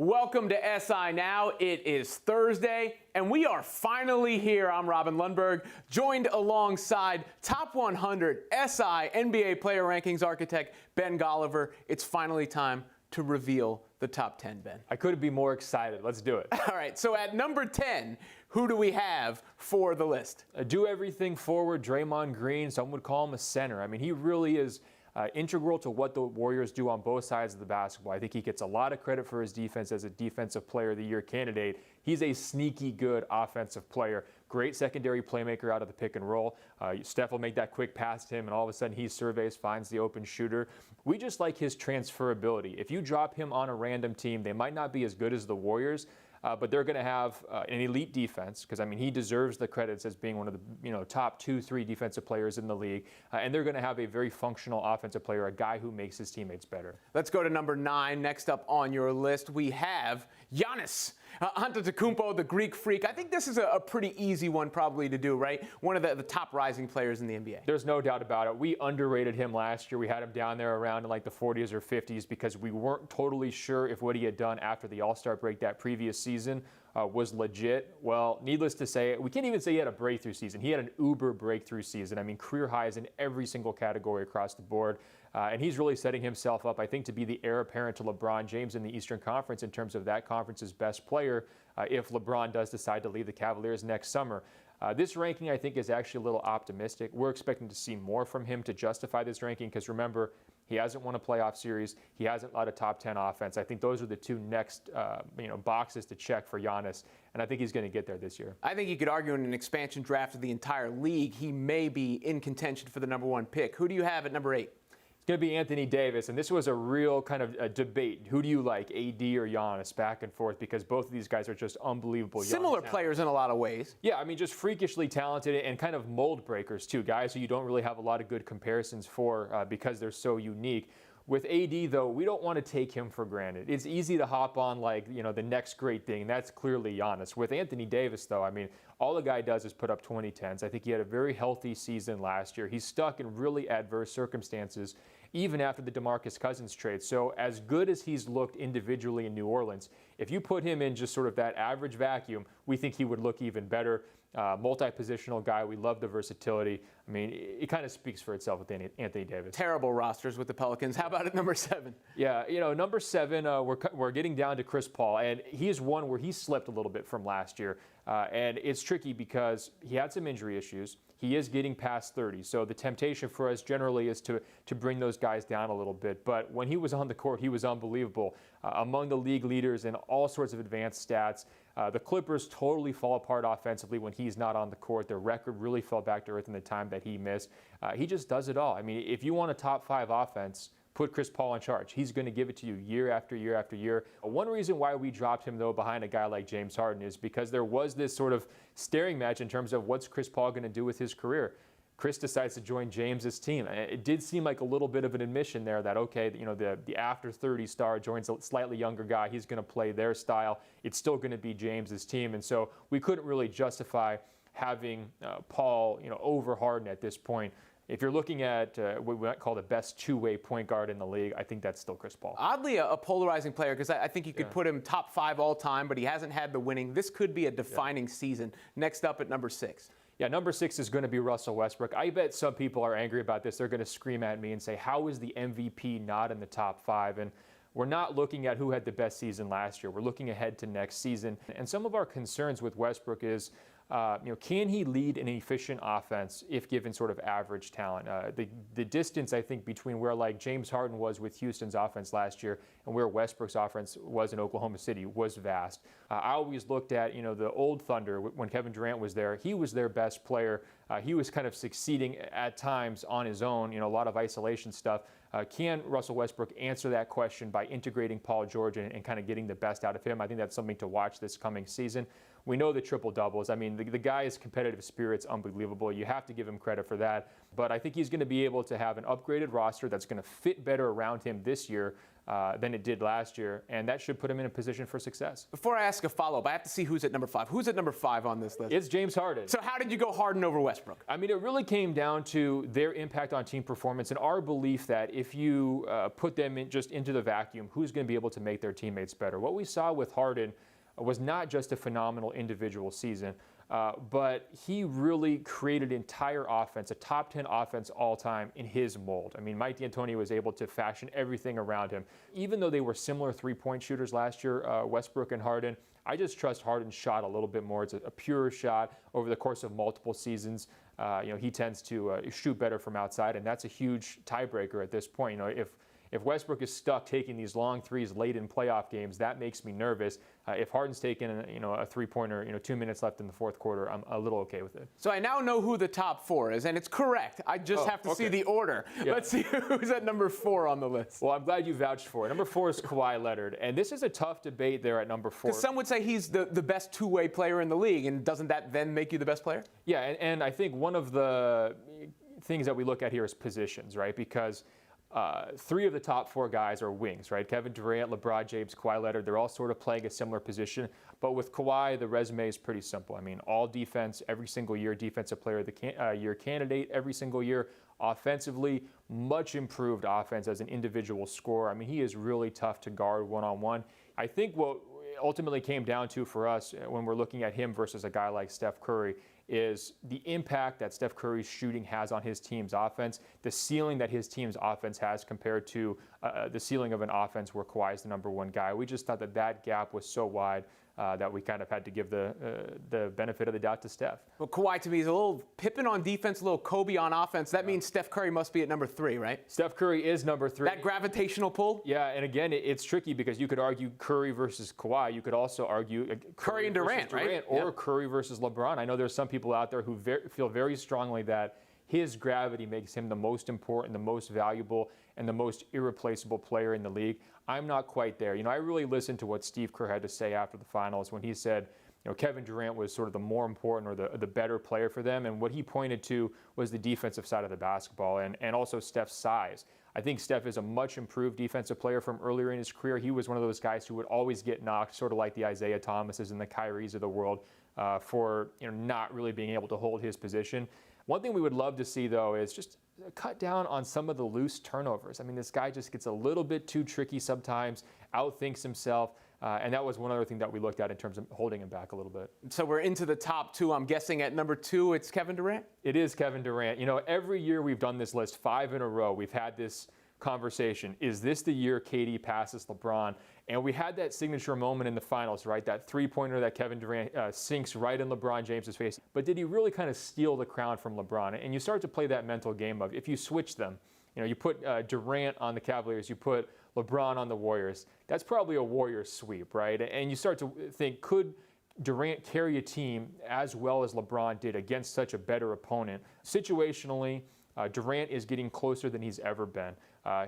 Welcome to SI Now. It is Thursday, and we are finally here. I'm Robin Lundberg, joined alongside Top 100 SI NBA Player Rankings architect Ben Golliver. It's finally time to reveal the top 10, Ben. I couldn't be more excited. Let's do it. All right, so at number 10, who do we have for the list? Do everything forward, Draymond Green. Some would call him a center. I mean, he really is integral to what the Warriors do on both sides of the basketball. I think he gets a lot of credit for his defense as a Defensive Player of the Year candidate. He's a sneaky good offensive player. Great secondary playmaker out of the pick and roll. Steph will make that quick pass to him, and all of a sudden he surveys, finds the open shooter. We just like his transferability. If you drop him on a random team, they might not be as good as the Warriors, but they're going to have an elite defense because, I mean, he deserves the credits as being one of the top 2-3 defensive players in the league. And they're going to have a very functional offensive player, a guy who makes his teammates better. Let's go to number 9. Next up on your list, we have Giannis Antetokounmpo, the Greek Freak. I think this is a pretty easy one probably to do, right? One of the top rising players in the NBA. There's no doubt about it. We underrated him last year. We had him down there around in like the 40s or 50s because we weren't totally sure if what he had done after the All-Star break that previous season was legit. Well, needless to say, we can't even say he had a breakthrough season. He had an uber breakthrough season. I mean, career highs in every single category across the board. And he's really setting himself up, I think, to be the heir apparent to LeBron James in the Eastern Conference in terms of that conference's best player if LeBron does decide to leave the Cavaliers next summer. This ranking, I think, is actually a little optimistic. We're expecting to see more from him to justify this ranking because, remember, he hasn't won a playoff series. He hasn't led a top 10 offense. I think those are the two next boxes to check for Giannis, and I think he's going to get there this year. I think you could argue in an expansion draft of the entire league, he may be in contention for the number 1 pick. Who do you have at number 8? It's going to be Anthony Davis, and this was a real kind of a debate. Who do you like, AD or Giannis, back and forth, because both of these guys are just unbelievable. Similar players in a lot of ways. Yeah, I mean, just freakishly talented and kind of mold breakers, too. Guys who you don't really have a lot of good comparisons for because they're so unique. With AD, though, we don't want to take him for granted. It's easy to hop on, the next great thing. That's clearly Giannis. With Anthony Davis, though, I mean, all the guy does is put up 20-10s. I think he had a very healthy season last year. He's stuck in really adverse circumstances, even after the DeMarcus Cousins trade. So as good as he's looked individually in New Orleans, if you put him in just sort of that average vacuum, we think he would look even better. Multi-positional guy. We love the versatility. I mean, it kind of speaks for itself with Anthony Davis. Terrible rosters with the Pelicans. How about at number 7? Yeah, number 7, we're getting down to Chris Paul, and he is one where he slipped a little bit from last year. And it's tricky because he had some injury issues. He is getting past 30, so the temptation for us generally is to bring those guys down a little bit. But when he was on the court, he was unbelievable. Among the league leaders in all sorts of advanced stats. The Clippers totally fall apart offensively when he's not on the court. Their record really fell back to earth in the time that he missed. He just does it all. I mean, if you want a top 5 offense, put Chris Paul in charge. He's going to give it to you year after year after year. One reason why we dropped him, though, behind a guy like James Harden is because there was this sort of staring match in terms of what's Chris Paul going to do with his career. Chris decides to join James's team. It did seem like a little bit of an admission there that, okay, the after 30 star joins a slightly younger guy. He's going to play their style. It's still going to be James's team. And so we couldn't really justify having Paul, over Harden at this point. If you're looking at what we might call the best two-way point guard in the league, I think that's still Chris Paul. Oddly, a polarizing player because I think you could put him top 5 all time, but he hasn't had the winning. This could be a defining season. Next up at number 6. Yeah, number 6 is going to be Russell Westbrook. I bet some people are angry about this. They're going to scream at me and say, how is the MVP not in the top 5? And we're not looking at who had the best season last year. We're looking ahead to next season. And some of our concerns with Westbrook is, can he lead an efficient offense if given sort of average talent? The distance, I think, between where like James Harden was with Houston's offense last year and where Westbrook's offense was in Oklahoma City was vast. I always looked at, the old Thunder when Kevin Durant was there. He was their best player. He was kind of succeeding at times on his own, a lot of isolation stuff. Can Russell Westbrook answer that question by integrating Paul George and kind of getting the best out of him? I think that's something to watch this coming season. We know the triple doubles. I mean, the guy's competitive spirit's unbelievable. You have to give him credit for that. But I think he's going to be able to have an upgraded roster that's going to fit better around him this year than it did last year, and that should put him in a position for success. Before I ask a follow-up, I have to see who's at number 5. Who's at number 5 on this list? It's James Harden. So how did you go Harden over Westbrook? I mean, it really came down to their impact on team performance and our belief that if you put them just into the vacuum, who's going to be able to make their teammates better? What we saw with Harden was not just a phenomenal individual season, but he really created entire offense, a top 10 offense all time in his mold. I mean, Mike D'Antoni was able to fashion everything around him. Even though they were similar three-point shooters last year, Westbrook and Harden, I just trust Harden's shot a little bit more. It's a purer shot over the course of multiple seasons. He tends to shoot better from outside, and that's a huge tiebreaker at this point. If Westbrook is stuck taking these long threes late in playoff games, that makes me nervous. If Harden's taking a three-pointer, 2 minutes left in the fourth quarter, I'm a little okay with it. So I now know who the top 4 is, and it's correct. I just have to see the order. Yeah. Let's see who's at number 4 on the list. Well, I'm glad you vouched for it. Number 4 is Kawhi Leonard, and this is a tough debate there at number 4. Because some would say he's the best two-way player in the league, and doesn't that then make you the best player? Yeah, and I think one of the things that we look at here is positions, right? Because 3 of the top 4 guys are wings, right? Kevin Durant, LeBron James, Kawhi Leonard, they're all sort of playing a similar position. But with Kawhi, the resume is pretty simple. I mean, all defense every single year, defensive player of the year candidate every single year. Offensively, much improved offense as an individual scorer. I mean, he is really tough to guard one-on-one. I think what ultimately came down to for us when we're looking at him versus a guy like Steph Curry is the impact that Steph Curry's shooting has on his team's offense, the ceiling that his team's offense has compared to the ceiling of an offense where Kawhi is the number 1 guy. We just thought that gap was so wide that we kind of had to give the benefit of the doubt to Steph. Well, Kawhi to me is a little Pippen on defense, a little Kobe on offense. That means Steph Curry must be at number 3, right? Steph Curry is number 3. That gravitational pull? Yeah, and again, it's tricky because you could argue Curry versus Kawhi. You could also argue Curry and Durant, right? Or Curry versus LeBron. I know there's some people out there who feel very strongly that his gravity makes him the most important, the most valuable, and the most irreplaceable player in the league. I'm not quite there. I really listened to what Steve Kerr had to say after the finals when he said, Kevin Durant was sort of the more important or the better player for them. And what he pointed to was the defensive side of the basketball and also Steph's size. I think Steph is a much improved defensive player from earlier in his career. He was one of those guys who would always get knocked, sort of like the Isaiah Thomases and the Kyries of the world, for not really being able to hold his position. One thing we would love to see, though, is just cut down on some of the loose turnovers. I mean, this guy just gets a little bit too tricky sometimes, outthinks himself, and that was one other thing that we looked at in terms of holding him back a little bit. So we're into the top 2. I'm guessing at number 2, it's Kevin Durant? It is Kevin Durant. Every year we've done this list, 5 in a row, we've had this conversation. Is this the year KD passes LeBron? And we had that signature moment in the finals, right? That three-pointer that Kevin Durant sinks right in LeBron James's face. But did he really kind of steal the crown from LeBron? And you start to play that mental game of if you switch them, you put Durant on the Cavaliers, you put LeBron on the Warriors. That's probably a Warriors sweep, right? And you start to think, could Durant carry a team as well as LeBron did against such a better opponent? Situationally, Durant is getting closer than he's ever been.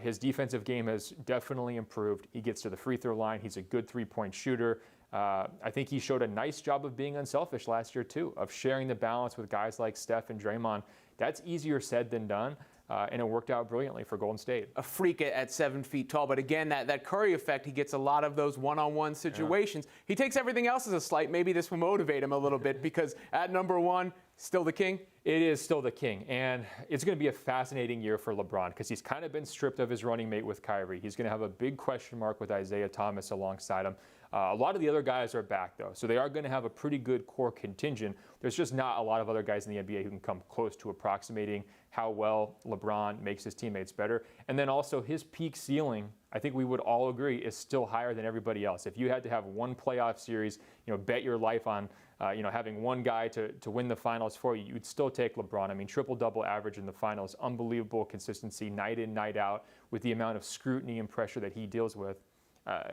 His defensive game has definitely improved. He gets to the free throw line. He's a good three-point shooter. I think he showed a nice job of being unselfish last year, too, of sharing the balance with guys like Steph and Draymond. That's easier said than done. And it worked out brilliantly for Golden State. A freak at 7 feet tall. But again, that Curry effect, he gets a lot of those one-on-one situations. Yeah. He takes everything else as a slight. Maybe this will motivate him a little bit because at number 1, still the king? It is still the king. And it's going to be a fascinating year for LeBron because he's kind of been stripped of his running mate with Kyrie. He's going to have a big question mark with Isaiah Thomas alongside him. A lot of the other guys are back, though, so they are going to have a pretty good core contingent. There's just not a lot of other guys in the NBA who can come close to approximating how well LeBron makes his teammates better. And then also his peak ceiling, I think we would all agree, is still higher than everybody else. If you had to have one playoff series, bet your life on having one guy to win the finals for you, you'd still take LeBron. I mean, triple-double average in the finals, unbelievable consistency night in, night out with the amount of scrutiny and pressure that he deals with.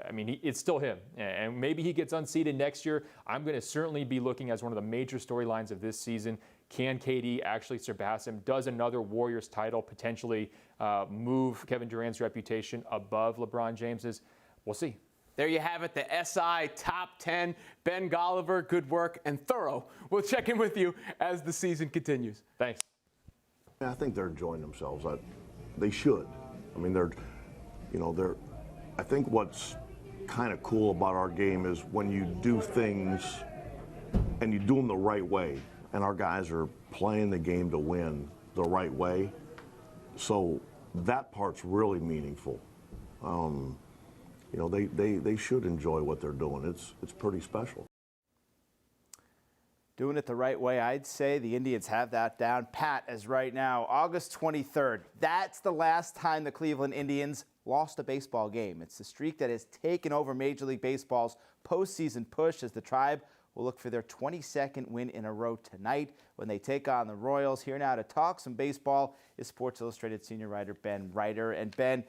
It's still him. And maybe he gets unseated next year. I'm going to certainly be looking as one of the major storylines of this season. Can KD actually surpass him? Does another Warriors title potentially move Kevin Durant's reputation above LeBron James's? We'll see. There you have it, the SI Top 10. Ben Golliver, good work and thorough. We'll check in with you as the season continues. Thanks. I think they're enjoying themselves. They should. I mean, they're I think what's kind of cool about our game is when you do things and you do them the right way, and our guys are playing the game to win the right way. So that part's really meaningful. You know, they should enjoy what they're doing. It's pretty special. Doing it the right way, I'd say the Indians have that down pat as right now, August 23rd. That's the last time the Cleveland Indians lost a baseball game. It's the streak that has taken over Major League Baseball's postseason push as the Tribe will look for their 22nd win in a row tonight when they take on the Royals. Here now to talk some baseball is Sports Illustrated senior writer Ben Reiter. And Ben,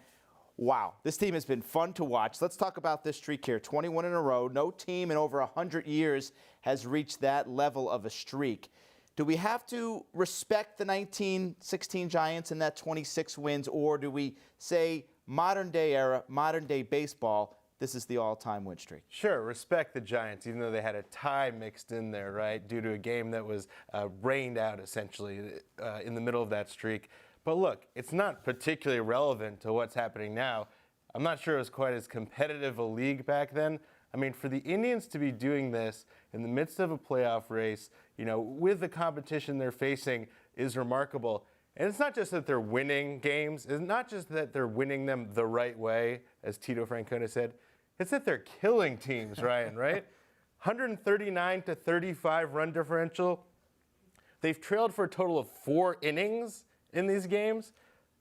wow, this team has been fun to watch. Let's talk about this streak here. 21 in a row. No team in over 100 years has reached that level of a streak. Do we have to respect the 1916 Giants and that 26 wins, or do we say modern day era, modern day baseball, this is the all-time win streak? Sure, respect the Giants, even though they had a tie mixed in there, right, due to a game that was rained out, essentially, in the middle of that streak. But look, it's not particularly relevant to what's happening now. I'm not sure it was quite as competitive a league back then. I mean, for the Indians to be doing this in the midst of a playoff race, you know, with the competition they're facing is remarkable. And it's not just that they're winning games. It's not just that they're winning them the right way, as Tito Francona said. It's that they're killing teams, Ryan, right? 139 to 35 run differential. They've trailed for a total of 4 innings in these games.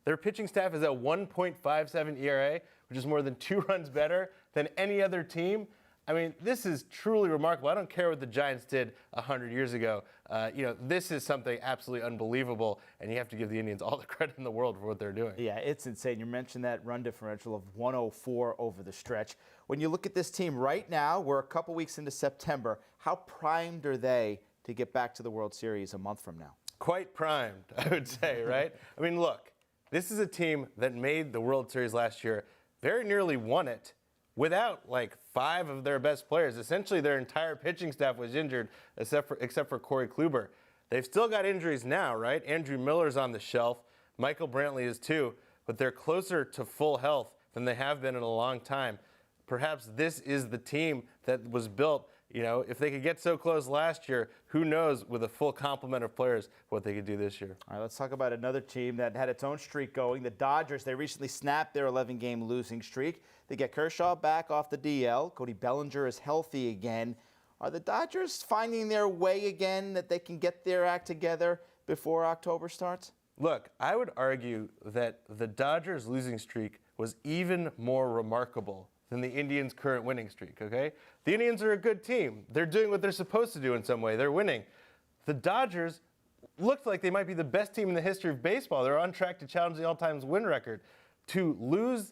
Their pitching staff is at 1.57 ERA, which is more than 2 runs better than any other team. I mean, this is truly remarkable. I don't care what the Giants did 100 years ago. You know, this is something absolutely unbelievable, and you have to give the Indians all the credit in the world for what they're doing. Yeah, it's insane. You mentioned that run differential of 104 over the stretch. When you look at this team right now, we're a couple weeks into September. How primed are they to get back to the World Series a month from now? Quite primed, I would say, right? I mean, look, this is a team that made the World Series last year, very nearly won it, without like 5 of their best players. Essentially, their entire pitching staff was injured, except for Corey Kluber. They've still got injuries now, right? Andrew Miller's on the shelf. Michael Brantley is too, but they're closer to full health than they have been in a long time. Perhaps this is the team that was built. You know, if they could get so close last year, who knows with a full complement of players what they could do this year. All right, let's talk about another team that had its own streak going. The Dodgers, they recently snapped their 11-game losing streak. They get Kershaw back off the DL. Cody Bellinger is healthy again. Are the Dodgers finding their way again, that they can get their act together before October starts? Look, I would argue that the Dodgers' losing streak was even more remarkable than the Indians' current winning streak, okay? The Indians are a good team. They're doing what they're supposed to do in some way. They're winning. The Dodgers looked like they might be the best team in the history of baseball. They're on track to challenge the all-time win record. To lose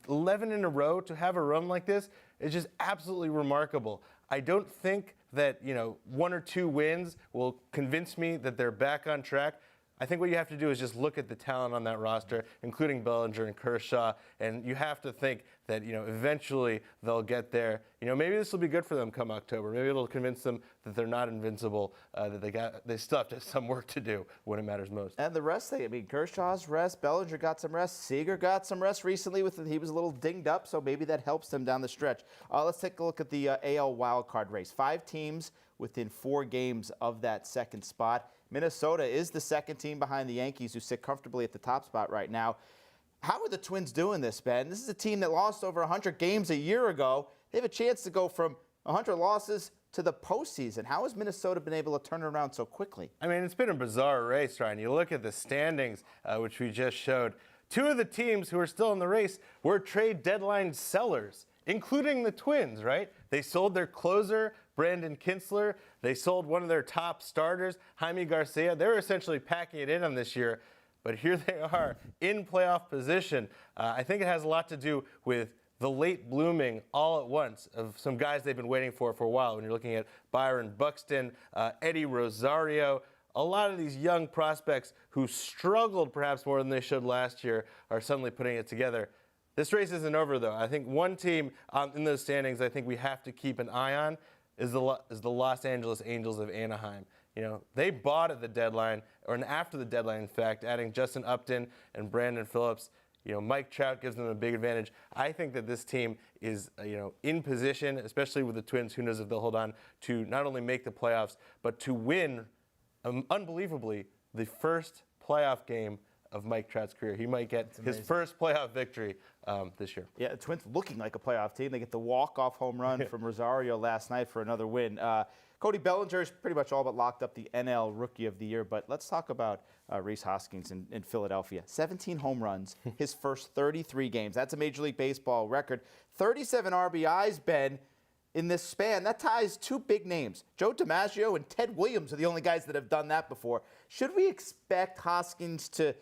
11 in a row, to have a run like this, is just absolutely remarkable. I don't think that, you know, 1 or 2 wins will convince me that they're back on track. I think what you have to do is just look at the talent on that roster, including Bellinger and Kershaw, and you have to think that, you know, eventually they'll get there. You know, maybe this will be good for them come October. Maybe it'll convince them that they're not invincible, that they still have some work to do when it matters most. And the rest, I mean, Kershaw's rest, Bellinger got some rest, Seager got some rest recently. He was a little dinged up, so maybe that helps them down the stretch. Let's take a look at the AL wildcard race. 5 teams within 4 games of that second spot. Minnesota is the second team behind the Yankees, who sit comfortably at the top spot right now. How are the Twins doing this, Ben? This is a team that lost over 100 games a year ago. They have a chance to go from 100 losses to the postseason. How has Minnesota been able to turn it around so quickly? I mean, it's been a bizarre race, Ryan. You look at the standings, which we just showed. 2 of the teams who are still in the race were trade deadline sellers, including the Twins, right? They sold their closer, Brandon Kinsler. They sold one of their top starters, Jaime Garcia. They were essentially packing it in on this year, but here they are in playoff position. I think it has a lot to do with the late blooming all at once of some guys they've been waiting for a while. When you're looking at Byron Buxton, Eddie Rosario, a lot of these young prospects who struggled perhaps more than they should last year are suddenly putting it together. This race isn't over, though. I think one team in those standings I think we have to keep an eye on is the Los Angeles Angels of Anaheim. You know, they bought at the deadline, or after the deadline, in fact, adding Justin Upton and Brandon Phillips. Mike Trout gives them a big advantage. I think that this team is, in position, especially with the Twins. Who knows if they'll hold on to not only make the playoffs, but to win, unbelievably, the first playoff game of Mike Trout's career. He might get his first playoff victory this year. Yeah, the Twins looking like a playoff team. They get the walk-off home run from Rosario last night for another win. Cody Bellinger is pretty much all but locked up the NL Rookie of the Year, but let's talk about Rhys Hoskins in Philadelphia. 17 home runs, his first 33 games. That's a Major League Baseball record. 37 RBIs, Ben, in this span. That ties two big names. Joe DiMaggio and Ted Williams are the only guys that have done that before. Should we expect Hoskins to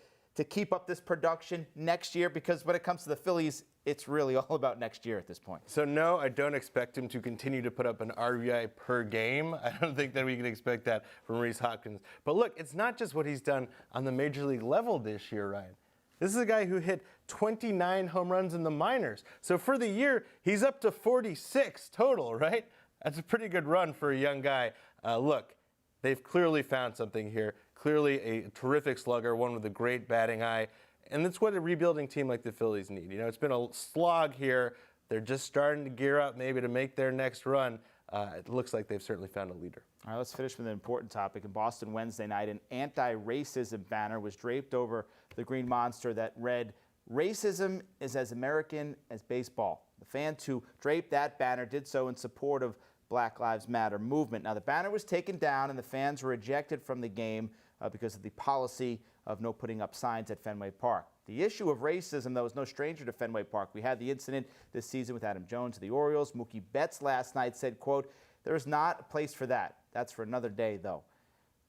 keep up this production next year? Because when it comes to the Phillies, it's really all about next year at this point. So no, I don't expect him to continue to put up an RBI per game. I don't think that we can expect that from Rhys Hoskins. But look, it's not just what he's done on the Major League level this year, Ryan. This is a guy who hit 29 home runs in the minors. So for the year, he's up to 46 total, right? That's a pretty good run for a young guy. Look, they've clearly found something here. Clearly a terrific slugger, one with a great batting eye. And that's what a rebuilding team like the Phillies need. It's been a slog here. They're just starting to gear up maybe to make their next run. It looks like they've certainly found a leader. All right, let's finish with an important topic. In Boston Wednesday night, an anti-racism banner was draped over the Green Monster that read, "Racism is as American as baseball." The fans who draped that banner did so in support of Black Lives Matter movement. Now, the banner was taken down and the fans were ejected from the game because of the policy of no putting up signs at Fenway Park. The issue of racism, though, is no stranger to Fenway Park. We had the incident this season with Adam Jones of the Orioles. Mookie Betts last night said, quote, "There is not a place for that. That's for another day, though."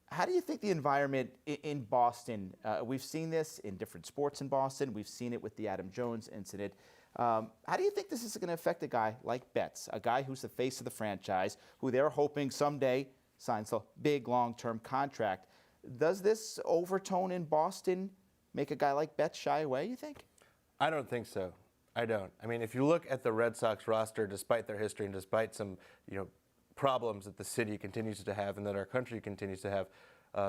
How do you think the environment in Boston, we've seen this in different sports in Boston. We've seen it with the Adam Jones incident. How do you think this is going to affect a guy like Betts, a guy who's the face of the franchise, who they're hoping someday signs a big long-term contract? Does this overtone in Boston make a guy like Betts shy away, you think? I don't think so. I don't. I mean, if you look at the Red Sox roster, despite their history and despite some, problems that the city continues to have and that our country continues to have,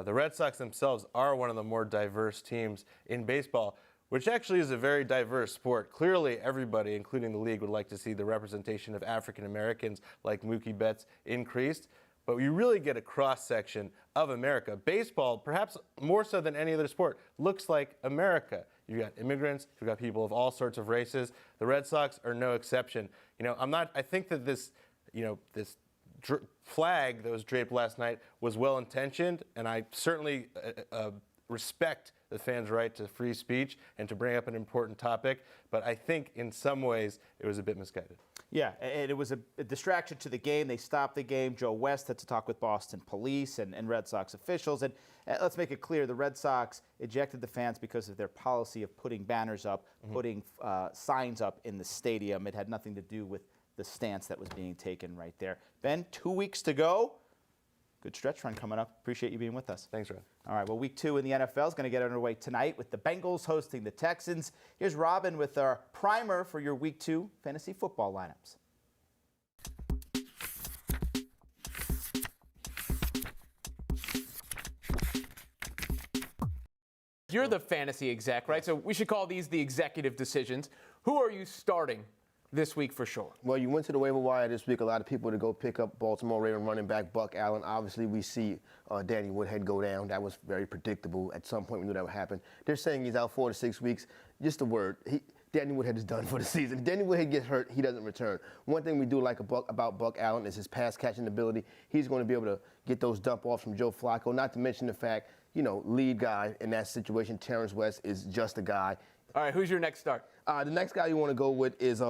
the Red Sox themselves are one of the more diverse teams in baseball, which actually is a very diverse sport. Clearly, everybody, including the league, would like to see the representation of African Americans like Mookie Betts increased. But you really get a cross-section of America. Baseball, perhaps more so than any other sport, looks like America. You've got immigrants, you've got people of all sorts of races. The Red Sox are no exception. I think that this flag that was draped last night was well-intentioned, and I certainly respect the fans' right to free speech and to bring up an important topic, but I think in some ways it was a bit misguided. Yeah, and it was a distraction to the game. They stopped the game. Joe West had to talk with Boston police and Red Sox officials. And let's make it clear, the Red Sox ejected the fans because of their policy of putting banners up, putting signs up in the stadium. It had nothing to do with the stance that was being taken right there. Ben, 2 weeks to go. Good stretch run coming up. Appreciate you being with us. Thanks, Ron. All right, well, week 2 in the NFL is going to get underway tonight with the Bengals hosting the Texans. Here's Robin with our primer for your week 2 fantasy football lineups. You're the fantasy exec, right? So we should call these the executive decisions. Who are you starting this week for sure? Well, you went to the waiver wire this week. A lot of people to go pick up Baltimore Raven running back Buck Allen. Obviously, we see Danny Woodhead go down. That was very predictable. At some point, we knew that would happen. They're saying he's out 4 to 6 weeks. Just a word. Danny Woodhead is done for the season. Danny Woodhead gets hurt, he doesn't return. One thing we do like about Buck Allen is his pass catching ability. He's going to be able to get those dump offs from Joe Flacco, not to mention the fact, lead guy in that situation, Terrence West, is just a guy. All right, who's your next start? The next guy you want to go with is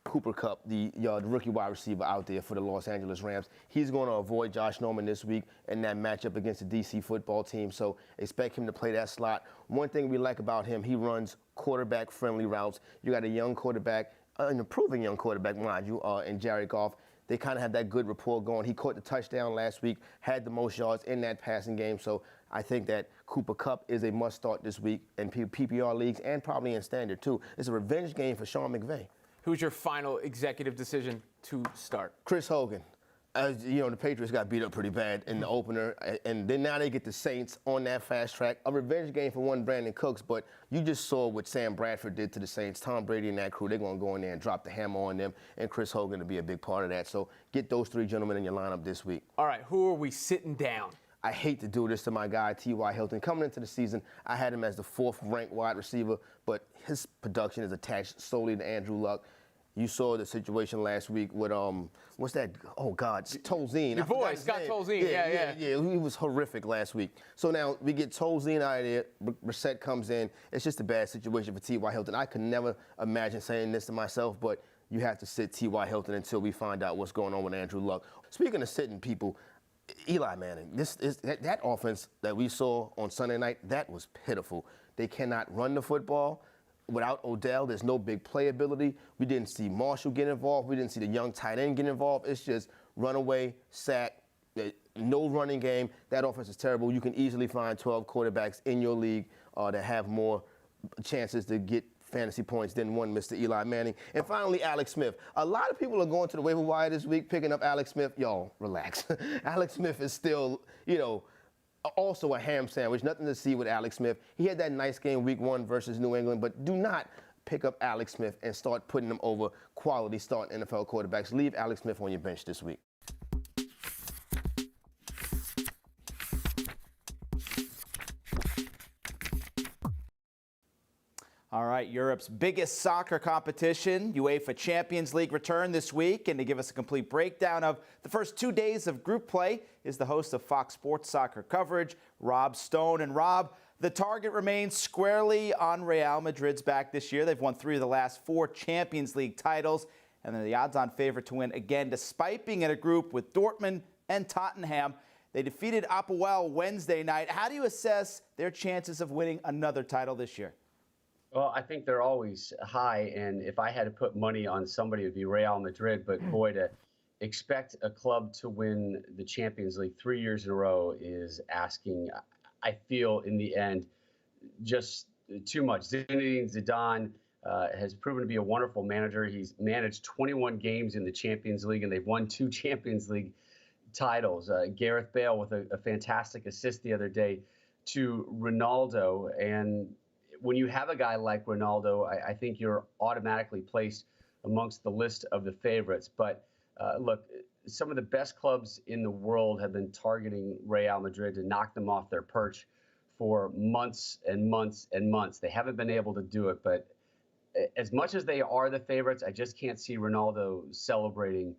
Cooper Kupp, the rookie wide receiver out there for the Los Angeles Rams. He's going to avoid Josh Norman this week in that matchup against the DC football team, so expect him to play that slot. One thing we like about him, he runs quarterback-friendly routes. You got a young quarterback, an improving young quarterback, mind you, in Jared Goff. They kind of have that good rapport going. He caught the touchdown last week, had the most yards in that passing game, so I think that Cooper Kupp is a must-start this week in PPR leagues and probably in standard, too. It's a revenge game for Sean McVay. Who's your final executive decision to start? Chris Hogan. As you know, the Patriots got beat up pretty bad in the opener, and then now they get the Saints on that fast track. A revenge game for one Brandon Cooks, but you just saw what Sam Bradford did to the Saints. Tom Brady and that crew, they're going to go in there and drop the hammer on them, and Chris Hogan to be a big part of that. So get those three gentlemen in your lineup this week. All right, who are we sitting down? I hate to do this to my guy, T.Y. Hilton. Coming into the season, I had him as the 4th-ranked wide receiver, but his production is attached solely to Andrew Luck. You saw the situation last week with, what's that? Oh, God, Tolzien. Your boy, Scott Tolzien. Yeah. He was horrific last week. So now we get Tolzien out of there. Brissett comes in. It's just a bad situation for T.Y. Hilton. I could never imagine saying this to myself, but you have to sit T.Y. Hilton until we find out what's going on with Andrew Luck. Speaking of sitting people, Eli Manning, that offense that we saw on Sunday night, that was pitiful. They cannot run the football. Without Odell, there's no big playability. We didn't see Marshall get involved. We didn't see the young tight end get involved. It's just runaway, sack, no running game. That offense is terrible. You can easily find 12 quarterbacks in your league that have more chances to get fantasy points than one Mr. Eli Manning. And finally, Alex Smith. A lot of people are going to the waiver wire this week picking up Alex Smith. Y'all, relax. Alex Smith is still, also a ham sandwich. Nothing to see with Alex Smith. He had that nice game week 1 versus New England, but do not pick up Alex Smith and start putting him over quality starting NFL quarterbacks. Leave Alex Smith on your bench this week. All right, Europe's biggest soccer competition, UEFA Champions League, return this week. And to give us a complete breakdown of the first 2 days of group play is the host of Fox Sports Soccer Coverage, Rob Stone. And Rob, the target remains squarely on Real Madrid's back this year. They've won 3 of the last 4 Champions League titles, and they're the odds-on favorite to win again, despite being in a group with Dortmund and Tottenham. They defeated Apoel Wednesday night. How do you assess their chances of winning another title this year? Well, I think they're always high, and if I had to put money on somebody, it would be Real Madrid. But boy, to expect a club to win the Champions League 3 years in a row is asking, I feel, in the end, just too much. Zinedine Zidane has proven to be a wonderful manager. He's managed 21 games in the Champions League, and they've won 2 Champions League titles. Gareth Bale with a fantastic assist the other day to Ronaldo, and when you have a guy like Ronaldo, I think you're automatically placed amongst the list of the favorites. But look, some of the best clubs in the world have been targeting Real Madrid to knock them off their perch for months and months and months. They haven't been able to do it. But as much as they are the favorites, I just can't see Ronaldo celebrating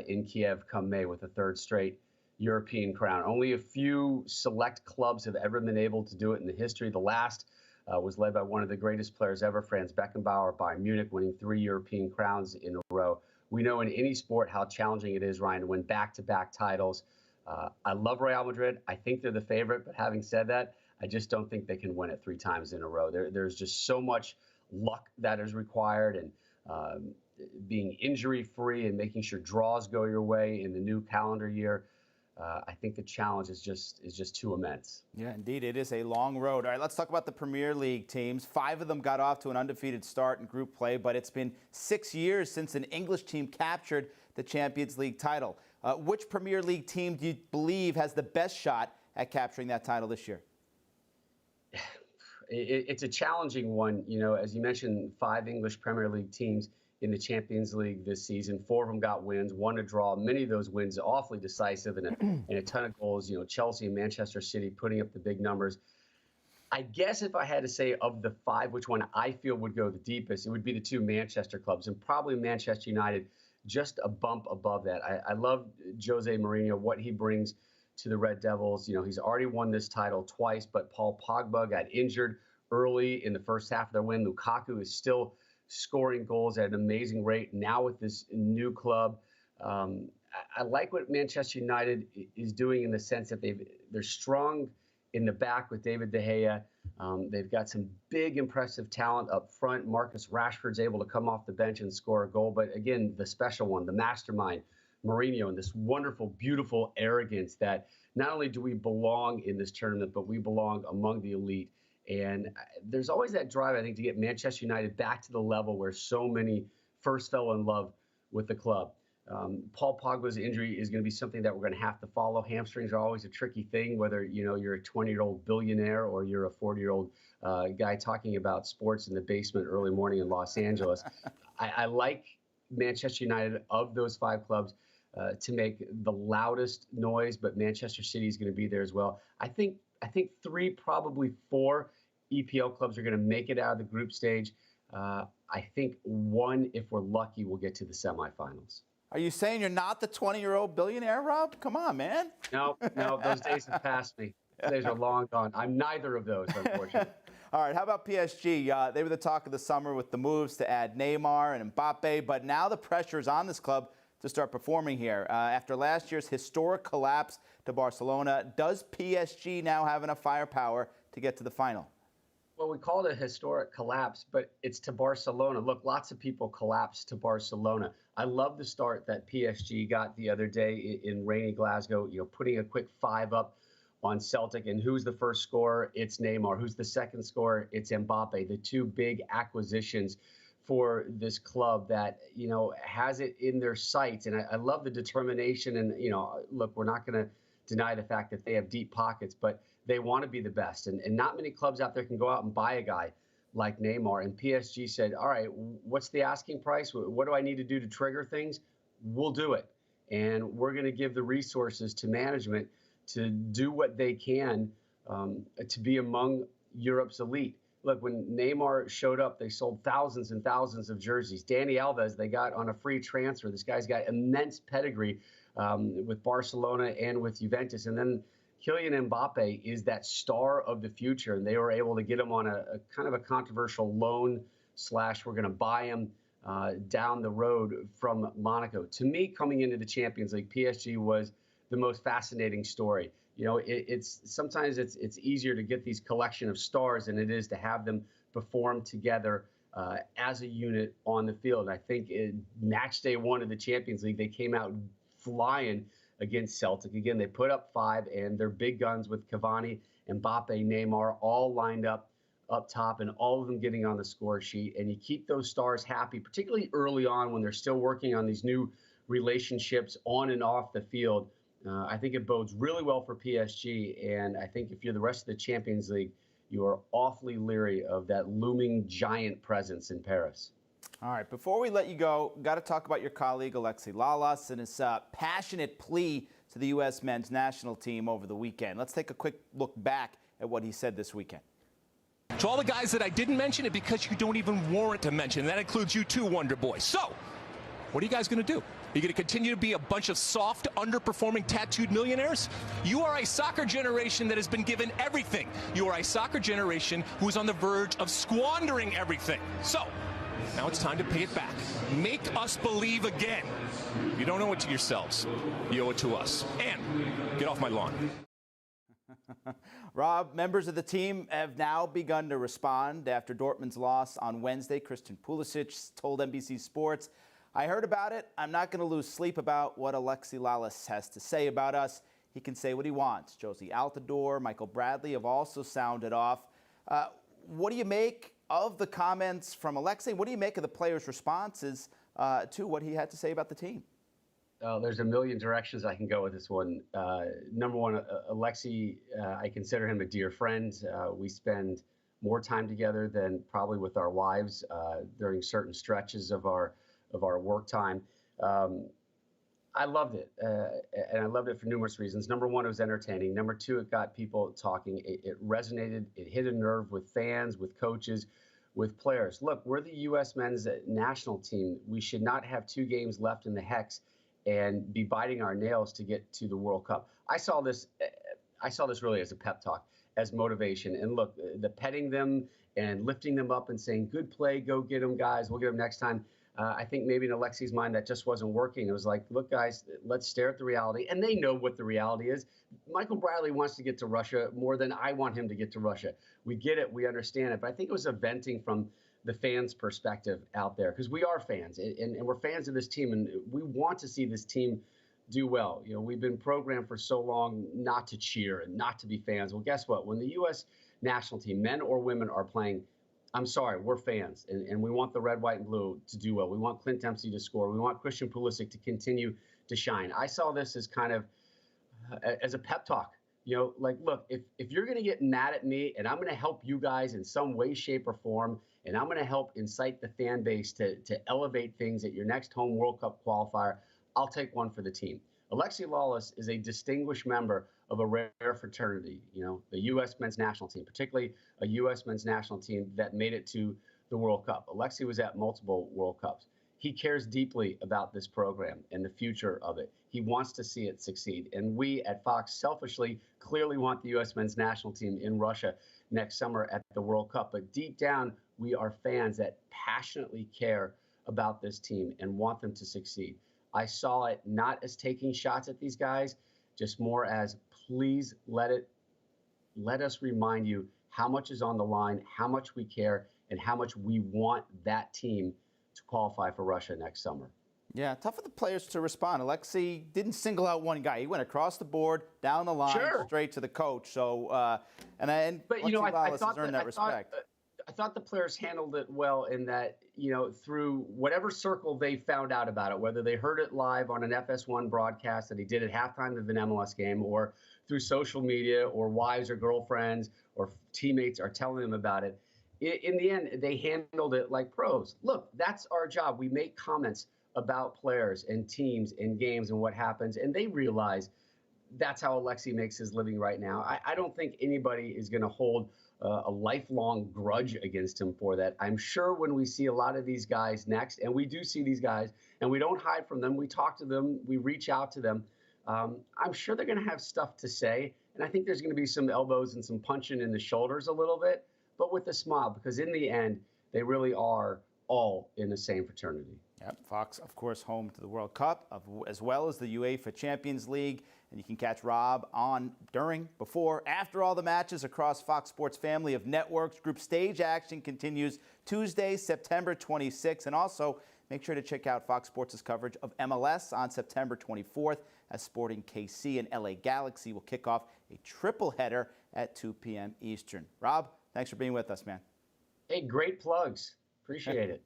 in Kiev come May with a 3rd straight European crown. Only a few select clubs have ever been able to do it in the history. The last was led by one of the greatest players ever, Franz Beckenbauer, by Munich, winning 3 European crowns in a row. We know in any sport how challenging it is, Ryan, to win back-to-back titles. I love Real Madrid. I think they're the favorite, but having said that, I just don't think they can win it 3 times in a row. There's just so much luck that is required, and being injury-free and making sure draws go your way in the new calendar year. I think the challenge is just too immense. Yeah, indeed. It is a long road. All right, let's talk about the Premier League teams. 5 of them got off to an undefeated start in group play, but it's been 6 years since an English team captured the Champions League title. Which Premier League team do you believe has the best shot at capturing that title this year? It's a challenging one. As you mentioned, 5 English Premier League teams in the Champions League this season. 4 of them got wins, 1 a draw. Many of those wins awfully decisive and a ton of goals. Chelsea and Manchester City putting up the big numbers. I guess if I had to say of the 5, which one I feel would go the deepest, it would be the 2 Manchester clubs, and probably Manchester United just a bump above that. I love Jose Mourinho, what he brings to the Red Devils. He's already won this title twice, but Paul Pogba got injured early in the first half of their win. Lukaku is still scoring goals at an amazing rate now with this new club. I like what Manchester United is doing in the sense that they're strong in the back with David De Gea. They've got some big, impressive talent up front. Marcus Rashford's able to come off the bench and score a goal. But again, the special one, the mastermind, Mourinho, and this wonderful, beautiful arrogance that not only do we belong in this tournament, but we belong among the elite. And there's always that drive, I think, to get Manchester United back to the level where so many first fell in love with the club. Paul Pogba's injury is going to be something that we're going to have to follow. Hamstrings are always a tricky thing, whether you're a 20-year-old billionaire or you're a 40-year-old guy talking about sports in the basement early morning in Los Angeles. I like Manchester United, of those 5 clubs, to make the loudest noise, but Manchester City is going to be there as well. I think 3, probably 4 EPL clubs are going to make it out of the group stage. I think 1, if we're lucky, will get to the semifinals. Are you saying you're not the 20-year-old billionaire, Rob? Come on, man. No, those days have passed me. Those days are long gone. I'm neither of those, unfortunately. All right, how about PSG? They were the talk of the summer with the moves to add Neymar and Mbappe, but now the pressure is on this club to start performing here. After last year's historic collapse to Barcelona, does PSG now have enough firepower to get to the final? Well, we call it a historic collapse, but it's to Barcelona. Look, lots of people collapse to Barcelona. I love the start that PSG got the other day in rainy Glasgow, putting a quick 5 up on Celtic. And who's the first scorer? It's Neymar. Who's the second scorer? It's Mbappe. The 2 big acquisitions for this club that, has it in their sights. And I love the determination. And, look, we're not going to deny the fact that they have deep pockets, but they want to be the best. And not many clubs out there can go out and buy a guy like Neymar. And PSG said, all right, what's the asking price? What do I need to do to trigger things? We'll do it. And we're going to give the resources to management to do what they can to be among Europe's elite. Look, when Neymar showed up, they sold thousands and thousands of jerseys. Dani Alves, they got on a free transfer. This guy's got immense pedigree with Barcelona and with Juventus. And then Kylian Mbappe is that star of the future, and they were able to get him on a kind of a controversial loan / we're going to buy him down the road from Monaco. To me, coming into the Champions League, PSG was the most fascinating story. It's sometimes it's easier to get these collection of stars than it is to have them perform together as a unit on the field. And I think in match day 1 of the Champions League, they came out flying against Celtic. Again, they put up 5, and their big guns with Cavani, Mbappe, Neymar all lined up top, and all of them getting on the score sheet. And you keep those stars happy, particularly early on when they're still working on these new relationships on and off the field. I think it bodes really well for PSG. And I think if you're the rest of the Champions League, you are awfully leery of that looming giant presence in Paris. All right, before we let you go, got to talk about your colleague, Alexi Lalas, and his passionate plea to the U.S. men's national team over the weekend. Let's take a quick look back at what he said this weekend. To all the guys that I didn't mention it because you don't even warrant to mention. That includes you too, Wonder Boy. So, what are you guys going to do? Are you going to continue to be a bunch of soft, underperforming, tattooed millionaires? You are a soccer generation that has been given everything. You are a soccer generation who is on the verge of squandering everything. So, now it's time to pay it back. Make us believe again. You don't owe it to yourselves. You owe it to us. And get off my lawn. Rob, members of the team have now begun to respond after Dortmund's loss on Wednesday. Christian Pulisic told NBC Sports, I heard about it. I'm not going to lose sleep about what Alexi Lalas has to say about us. He can say what he wants. Josie Altidore, Michael Bradley have also sounded off. What do you make of the comments from Alexi? What do you make of the players' responses to what he had to say about the team? There's a million directions I can go with this one. Number one, Alexi, I consider him a dear friend. We spend more time together than probably with our wives during certain stretches of our work time. I loved it, and I loved it for numerous reasons. Number one, it was entertaining. Number two, it got people talking. It resonated. It hit a nerve with fans, with coaches, with players. Look, we're the U.S. men's national team. We should not have 2 games left in the hex and be biting our nails to get to the World Cup. I saw this really as a pep talk, as motivation. And look, the petting them and lifting them up and saying, good play, go get them, guys. We'll get them next time. I think maybe in Alexi's mind that just wasn't working. It was like, look, guys, let's stare at the reality. And they know what the reality is. Michael Bradley wants to get to Russia more than I want him to get to Russia. We get it. We understand it. But I think it was a venting from the fans' perspective out there, because we are fans and we're fans of this team, and we want to see this team do well. You know, we've been programmed for so long not to cheer and not to be fans. Well, guess what? When the U.S. national team, men or women, are playing I'm sorry, we're fans, and we want the red, white, and blue to do well. We want Clint Dempsey to score. We want Christian Pulisic to continue to shine. I saw this as kind of as a pep talk. Like, look, if you're going to get mad at me and I'm going to help you guys in some way, shape, or form, and I'm going to help incite the fan base to elevate things at your next home World Cup qualifier, I'll take one for the team. Alexi Lalas is a distinguished member of a rare fraternity, the U.S. men's national team, particularly a U.S. men's national team that made it to the World Cup. Alexi was at multiple World Cups. He cares deeply about this program and the future of it. He wants to see it succeed. And we at Fox selfishly clearly want the U.S. men's national team in Russia next summer at the World Cup. But deep down, we are fans that passionately care about this team and want them to succeed. I saw it not as taking shots at these guys, just more as please let us remind you how much is on the line, how much we care, and how much we want that team to qualify for Russia next summer. Yeah, tough for the players to respond. Alexi didn't single out one guy. He went across the board, down the line, straight to the coach. So, but Lalas has earned that respect. I thought the players handled it well in that, through whatever circle they found out about it, whether they heard it live on an FS1 broadcast that he did at halftime of an MLS game, or through social media, or wives or girlfriends or teammates are telling them about it. In the end, they handled it like pros. Look, that's our job. We make comments about players and teams and games and what happens, and they realize that's how Alexi makes his living right now. I don't think anybody is going to hold a lifelong grudge against him for that. I'm sure when we see a lot of these guys next, and we do see these guys, and we don't hide from them, we talk to them, we reach out to them, I'm sure they're going to have stuff to say, and I think there's going to be some elbows and some punching in the shoulders a little bit, but with a smile, because in the end, they really are all in the same fraternity. Yep, Fox, of course, home to the World Cup, as well as the UEFA Champions League. And you can catch Rob on, during, before, after all the matches across Fox Sports family of networks. Group stage action continues Tuesday, September 26th. And also, make sure to check out Fox Sports' coverage of MLS on September 24th as Sporting KC and LA Galaxy will kick off a triple header at 2 p.m. Eastern. Rob, thanks for being with us, man. Hey, great plugs. Appreciate it.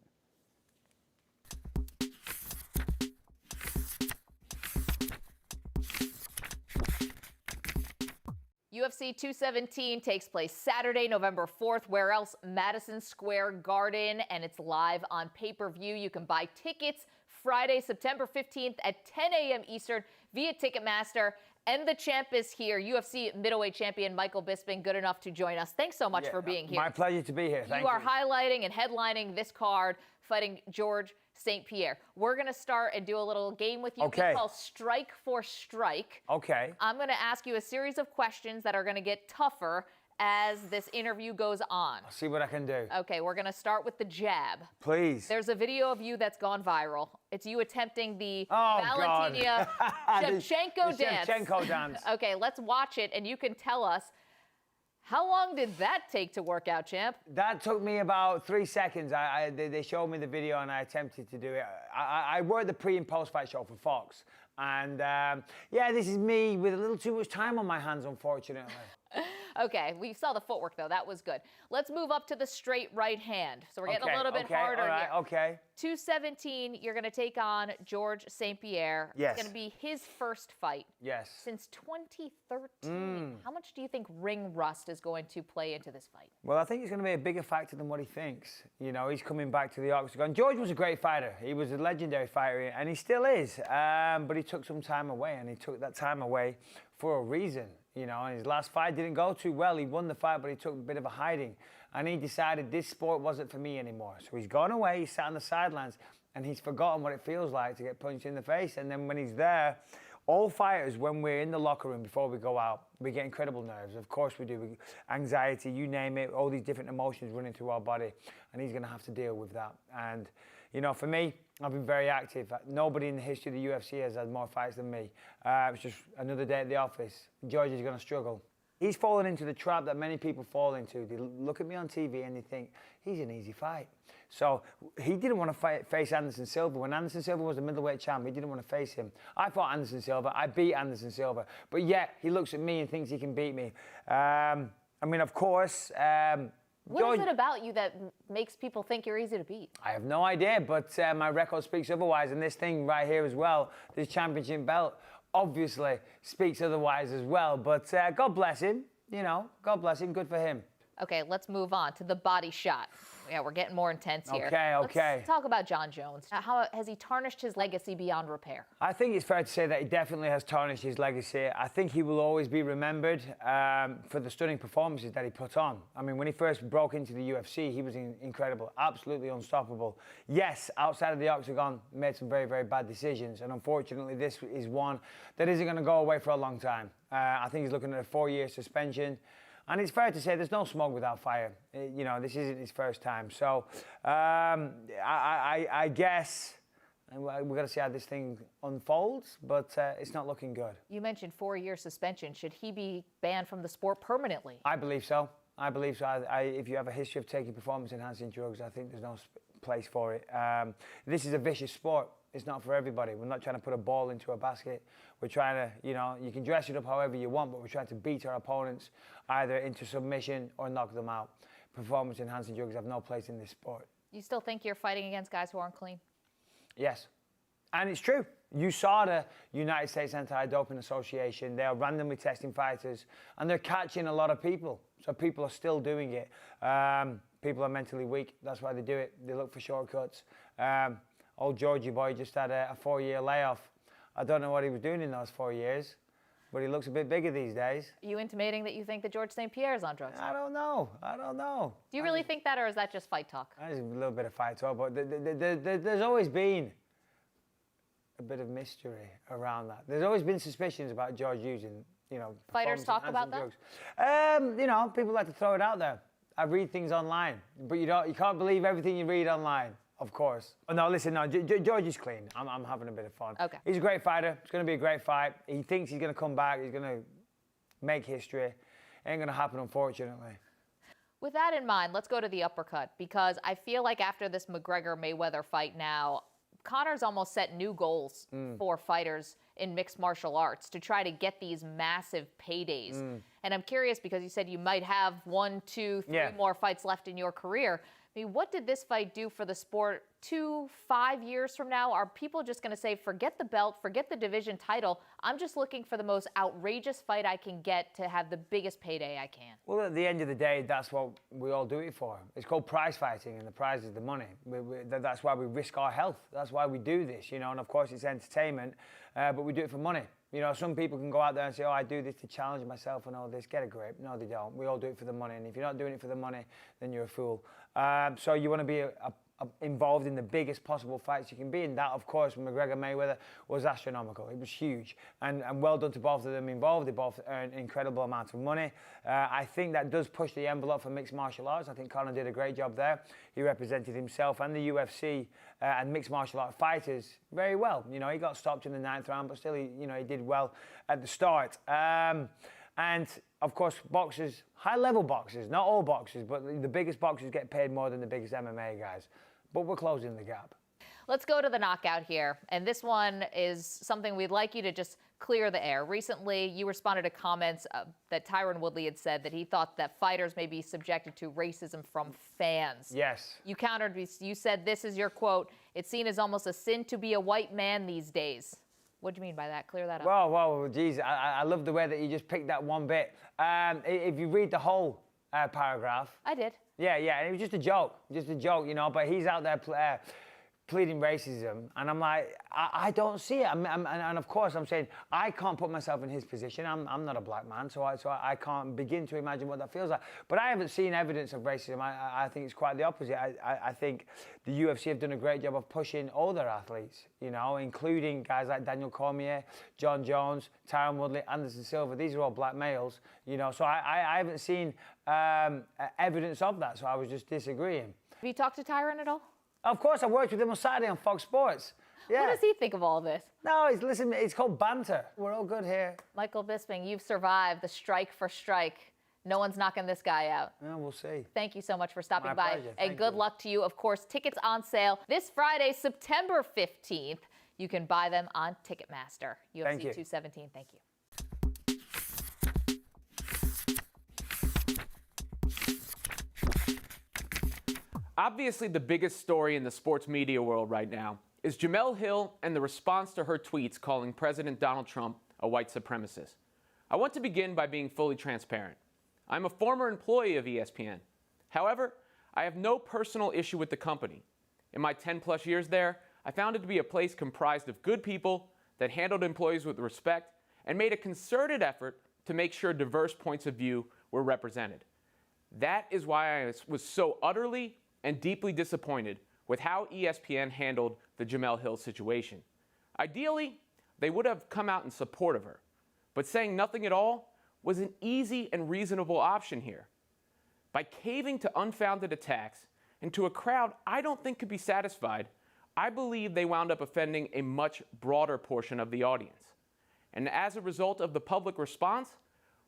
UFC 217 takes place Saturday, November 4th. Where else? Madison Square Garden, and it's live on pay-per-view. You can buy tickets Friday, September 15th at 10 a.m. Eastern via Ticketmaster. And the champ is here, UFC middleweight champion Michael Bisping, good enough to join us. Thanks so much for being here. My pleasure to be here. Thank you. You are highlighting and headlining this card, fighting George St. Pierre. We're going to start and do a little game with you we call Strike for Strike. Okay. I'm going to ask you a series of questions that are going to get tougher as this interview goes on. I'll see what I can do. Okay, we're going to start with the jab. Please. There's a video of you that's gone viral. It's you attempting the Valentina Shevchenko dance. Shevchenko dance. Okay, let's watch it, and you can tell us, how long did that take to work out, champ? That took me about 3 seconds. They showed me the video, and I attempted to do it. I worked the pre- and post-fight show for Fox. And, yeah, this is me with a little too much time on my hands, unfortunately. Okay, we saw the footwork, though. That was good. Let's move up to the straight right hand. So we're getting a little bit harder here. Okay. 217, you're going to take on George St. Pierre. Yes. It's going to be his first fight. Yes. Since 2013. How much do you think ring rust is going to play into this fight? Well, I think it's going to be a bigger factor than what he thinks. You know, he's coming back to the octagon. George was a great fighter. He was a legendary fighter, and he still is. But he took some time away, and he took that time away for a reason. You know, and his last fight didn't go too well. He won the fight, but he took a bit of a hiding. And he decided this sport wasn't for me anymore. So he's gone away, he's sat on the sidelines, and he's forgotten what it feels like to get punched in the face. And then when he's there, all fighters, when we're in the locker room before we go out, we get incredible nerves. Of course we do. Anxiety, you name it, all these different emotions running through our body. And he's going to have to deal with that. And, you know, for me, I've been very active. Nobody in the history of the UFC has had more fights than me. It's just another day at the office. George is going to struggle. He's fallen into the trap that many people fall into. They look at me on TV and they think, he's an easy fight. So he didn't want to face Anderson Silva. When Anderson Silva was the middleweight champ, he didn't want to face him. I fought Anderson Silva. I beat Anderson Silva. But yet, he looks at me and thinks he can beat me. I mean, of course, What is it about you that makes people think you're easy to beat? I have no idea, but my record speaks otherwise. And this thing right here as well, this championship belt, obviously speaks otherwise as well. But God bless him, God bless him, good for him. Okay, let's move on to the body shot. Yeah, we're getting more intense here. Okay. Let's talk about Jon Jones. How has he tarnished his legacy beyond repair? I think it's fair to say that he definitely has tarnished his legacy. I think he will always be remembered for the stunning performances that he put on. I mean, when he first broke into the UFC, he was incredible, absolutely unstoppable. Yes, outside of the octagon, made some very, very bad decisions. And unfortunately, this is one that isn't going to go away for a long time. I think he's looking at a 4-year suspension. And it's fair to say there's no smoke without fire. This isn't his first time. So I guess we've got to see how this thing unfolds, but it's not looking good. You mentioned 4-year suspension. Should he be banned from the sport permanently? I believe so. If you have a history of taking performance-enhancing drugs, I think there's no place for it. This is a vicious sport. It's not for everybody. We're not trying to put a ball into a basket. We're trying to, you can dress it up however you want, but we're trying to beat our opponents either into submission or knock them out. Performance-enhancing drugs have no place in this sport. You still think you're fighting against guys who aren't clean? Yes. And it's true. You saw the United States Anti-Doping Association. They are randomly testing fighters, and they're catching a lot of people. So people are still doing it. People are mentally weak. That's why they do it. They look for shortcuts. Old Georgie boy just had a 4-year layoff. I don't know what he was doing in those 4 years, but he looks a bit bigger these days. Are you intimating that you think that George St. Pierre is on drugs? I don't know. Do you really think that, or is that just fight talk? There's a little bit of fight talk, but there's always been a bit of mystery around that. There's always been suspicions about George using, Fighters talk about drugs. That? People like to throw it out there. I read things online, but you can't believe everything you read online. Of course. Oh, no, listen, George is clean. I'm having a bit of fun. Okay. He's a great fighter. It's going to be a great fight. He thinks he's going to come back. He's going to make history. Ain't going to happen, unfortunately. With that in mind, let's go to the uppercut, because I feel like after this McGregor-Mayweather fight now, Conor's almost set new goals for fighters in mixed martial arts to try to get these massive paydays. And I'm curious, because you said you might have 1, 2, 3 more fights left in your career. I mean, what did this fight do for the sport 2, 5 years from now? Are people just going to say, forget the belt, forget the division title, I'm just looking for the most outrageous fight I can get to have the biggest payday I can? Well, at the end of the day, that's what we all do it for. It's called prize fighting, and the prize is the money. That's why we risk our health. That's why we do this, and of course it's entertainment, but we do it for money. Some people can go out there and say, oh, I do this to challenge myself and all this. Get a grip. No, they don't. We all do it for the money. And if you're not doing it for the money, then you're a fool. So you want to be involved in the biggest possible fights you can be. And that, of course, McGregor-Mayweather was astronomical. It was huge. And well done to both of them involved. They both earned incredible amounts of money. I think that does push the envelope for mixed martial arts. I think Conor did a great job there. He represented himself and the UFC and mixed martial art fighters very well. He got stopped in the 9th round, but still, he did well at the start. And, of course, boxers, high-level boxers, not all boxers, but the biggest boxers get paid more than the biggest MMA guys. But we're closing the gap. Let's go to the knockout here. And this one is something we'd like you to just clear the air. Recently, you responded to comments that Tyron Woodley had said that he thought that fighters may be subjected to racism from fans. Yes. You countered, you said, this is your quote, "It's seen as almost a sin to be a white man these days." What do you mean by that? Clear that up. Well, geez, I love the way that you just picked that one bit. If you read the whole paragraph. I did. Yeah, and it was just a joke, but he's out there pleading racism, and I'm like, I don't see it. And of course, I'm saying, I can't put myself in his position. I'm not a black man, so I can't begin to imagine what that feels like. But I haven't seen evidence of racism. I think it's quite the opposite. I think the UFC have done a great job of pushing all their athletes, including guys like Daniel Cormier, Jon Jones, Tyron Woodley, Anderson Silva. These are all black males, so I haven't seen evidence of that, so I was just disagreeing. Have you talked to Tyron at all? Of course, I worked with him on Saturday on Fox Sports. Yeah. What does he think of all this? No, it's called banter. We're all good here. Michael Bisping, you've survived the strike for strike. No one's knocking this guy out. Yeah, we'll see. Thank you so much for stopping My by. pleasure. And good luck to you. Of course, tickets on sale this Friday, September 15th. You can buy them on Ticketmaster. UFC 217. Thank you. Obviously, the biggest story in the sports media world right now is Jemele Hill and the response to her tweets calling President Donald Trump a white supremacist. I want to begin by being fully transparent. I'm a former employee of ESPN. However, I have no personal issue with the company. In my 10-plus years there, I found it to be a place comprised of good people that handled employees with respect and made a concerted effort to make sure diverse points of view were represented. That is why I was so utterly and deeply disappointed with how ESPN handled the Jemele Hill situation. Ideally, they would have come out in support of her, but saying nothing at all was an easy and reasonable option here. By caving to unfounded attacks and to a crowd I don't think could be satisfied, I believe they wound up offending a much broader portion of the audience. And as a result of the public response,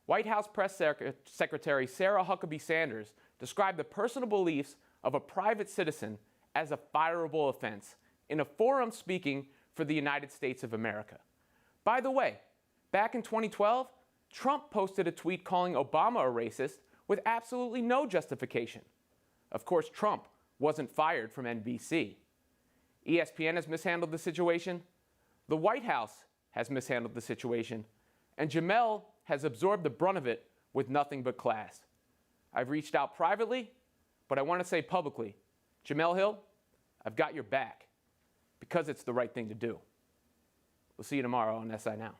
White House Press Secretary Sarah Huckabee Sanders described the personal beliefs of a private citizen as a fireable offense in a forum speaking for the United States of America. By the way, back in 2012, Trump posted a tweet calling Obama a racist with absolutely no justification. Of course, Trump wasn't fired from NBC. ESPN has mishandled the situation, the White House has mishandled the situation, and Jemele has absorbed the brunt of it with nothing but class. I've reached out privately, but I want to say publicly, Jemele Hill, I've got your back because it's the right thing to do. We'll see you tomorrow on SI Now.